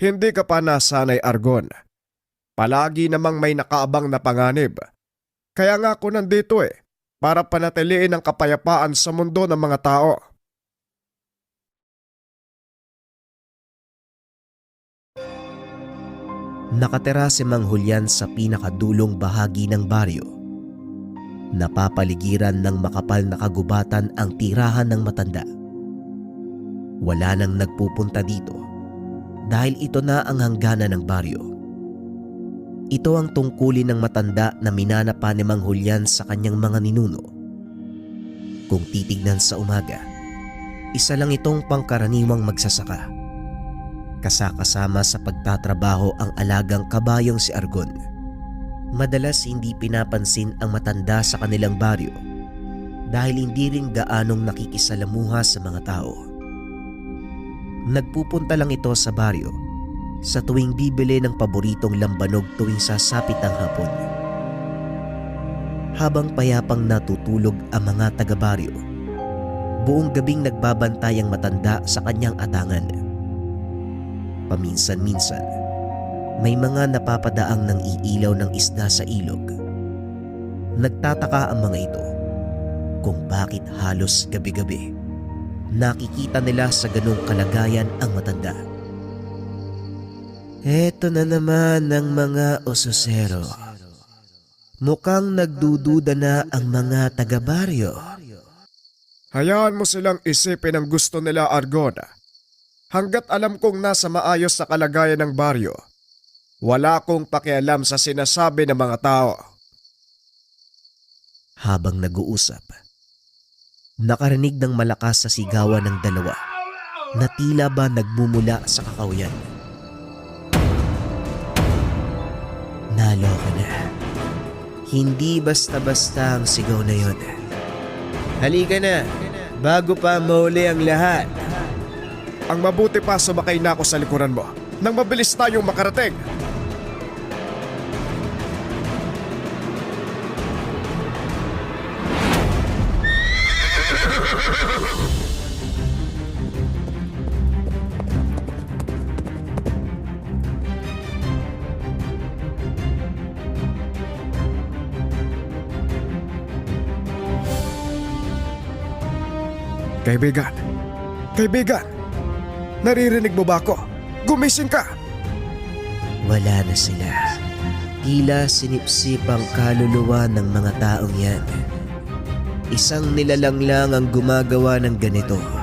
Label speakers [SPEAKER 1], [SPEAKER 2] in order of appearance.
[SPEAKER 1] Hindi ka pa nasanay, Argon. Palagi namang may nakaabang na panganib. Kaya nga ako nandito para panatiliin ang kapayapaan sa mundo ng mga tao.
[SPEAKER 2] Nakatira si Mang Julian sa pinakadulong bahagi ng baryo. Napapaligiran ng makapal na kagubatan ang tirahan ng matanda. Wala nang nagpupunta dito dahil ito na ang hangganan ng baryo. Ito ang tungkulin ng matanda na minanapa ni Mang Julian sa kanyang mga ninuno. Kung titignan sa umaga, isa lang itong pangkaraniwang magsasaka. Kasakasama sa pagtatrabaho ang alagang kabayong si Argon. Madalas hindi pinapansin ang matanda sa kanilang baryo dahil hindi rin gaanong nakikisalamuha sa mga tao. Nagpupunta lang ito sa baryo sa tuwing bibili ng paboritong lambanog tuwing sasapit ang hapon. Habang payapang natutulog ang mga taga-baryo, buong gabing nagbabantay ang matanda sa kanyang atangan. Paminsan-minsan, may mga napapadaang nang iilaw ng isda sa ilog. Nagtataka ang mga ito kung bakit halos gabi-gabi nakikita nila sa ganung kalagayan ang matanda. Eto na naman ang mga ososero. Mukhang nagdududa na ang mga taga-baryo.
[SPEAKER 1] Hayaan mo silang isipin ang gusto nila, Argon. Hanggat alam kong nasa maayos sa kalagayan ng baryo, wala akong pakialam sa sinasabi ng mga tao.
[SPEAKER 2] Habang nag-uusap, nakarinig ng malakas sa sigawan ng dalawa na tila ba nagmumula sa kakahuyan. Naloko na. Hindi basta-basta ang sigaw na yon. Halika na, bago pa mahuli ang lahat.
[SPEAKER 1] Ang mabuti pa sumakay na ako sa likuran mo nang mabilis tayong makarating. Kaibigan, kaibigan, naririnig mo ba ako? Gumising ka!
[SPEAKER 2] Wala na sila. Tila sinipsip ang kaluluwa ng mga taong yan. Isang nilalang lang ang gumagawa ng ganito.